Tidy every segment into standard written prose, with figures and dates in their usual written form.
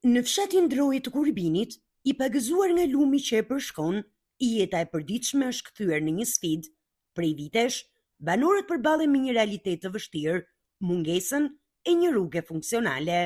Në fshatin Droi të Kurbinit, i pagëzuar nga lumi që e përshkon, jeta e përditshme është kthyer në një sfidë. Prej vitesh, banorët përballen me një realitet të vështirë, mungesën e një rruge funksionale.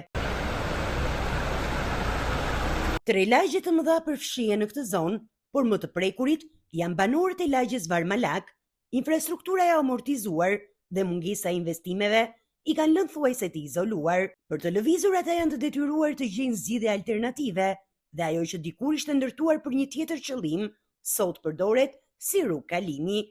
3 lagje të mëdha përfshihen në këtë zonë, por më të prekurit janë banorët e lagjes Varmalak. Infrastruktura e amortizuar dhe mungesa e investimeve i kanë lënë thuajse të izoluar. Për të lëvizur ata janë të detyruar të gjejnë zgjidhje alternative dhe ajo që dikur ishte ndërtuar për një tjetër qëllim, sot përdoret si rrugë kalimi.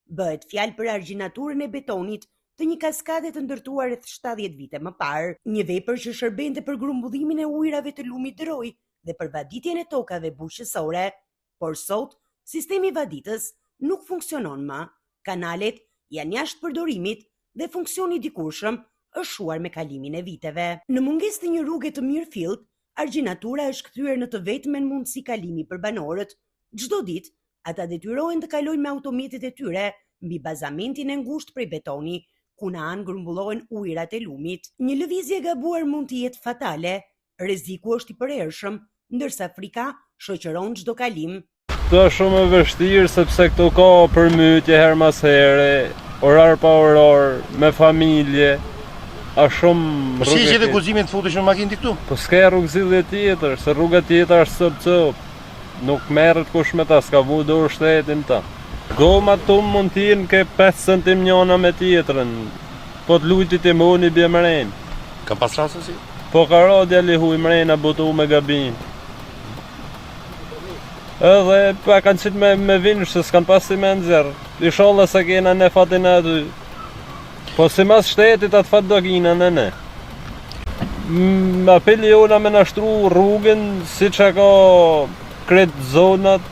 Bëhet fjalë për argjinaturën e betonit të një kaskade të ndërtuar rreth 70 vite më parë, një vepër që shërbente për grumbullimin e ujrave të lumit Droi dhe për vaditjen e tokave bujqësore. Por sot, sistemi vaditës nuk funksionon më. Kanalet janë jashtë përdorimit dhe funksioni dikurshëm është shuar me kalimin e viteve. Në mungesë të një rruge të mirëfillt, argjinatura është kthyer në të vetmen mundësi kalimi për banorët. Çdo ditë, ata detyrohen të kalojnë me automjetet e tyre mbi bazamentin e ngushtë prej betoni, ku në anë grumbullohen ujërat e lumit. Një lëvizje e gabuar mund të jetë fatale. Rreziku është i përhershëm, ndërsa frika shoqëron çdo kalim. Këto është shumë e vështirë sepse këto ka përmytje her mas here, orar pa orar, me familje. A shumë rrugë. Si gjetë guximin të futesh në makinë ti këtu? Po s'ka rrugëzidhje tjetër, se rruga tjetër është cop. Nuk merret kush me ta, s'ka vu dorë shtetin ta. Goma tu mund t'jen ke 5 cm njëna me tjetrën. Po t'lujtit e moni bje mren. Ka pas rase si? Po ka radja lihuj mrena botu me gabin. Edhe pa kanë qitë me vinsh se s'kan pas si me nëzirë. Inshallah se kena ne fatin e aty. Po si mas shtetit atë fat do kina ne. Apeli jona me nashtru rrugën si që ka kretë zonat,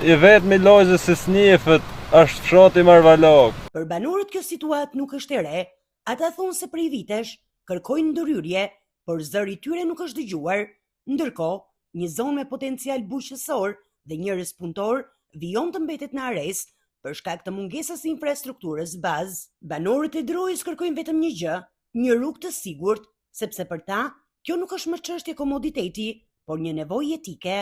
i vetë mi lojzë si snifët, është fshati Marvalak. Për banorët kjo situatë nuk është e re, ata thonë se prej vitesh kërkojnë ndërhyrje, por zëri tyre nuk është dëgjuar. Ndërkohë, një zonë me potencial bujqësor dhe njerëz punëtor vijon të mbetet në arrest për shkak të mungesës së infrastrukturës bazë. Banorët e Drois kërkojnë vetëm një gjë, një rrugë të sigurt, sepse për ta kjo nuk është më çështje komoditeti, por një nevojë etike.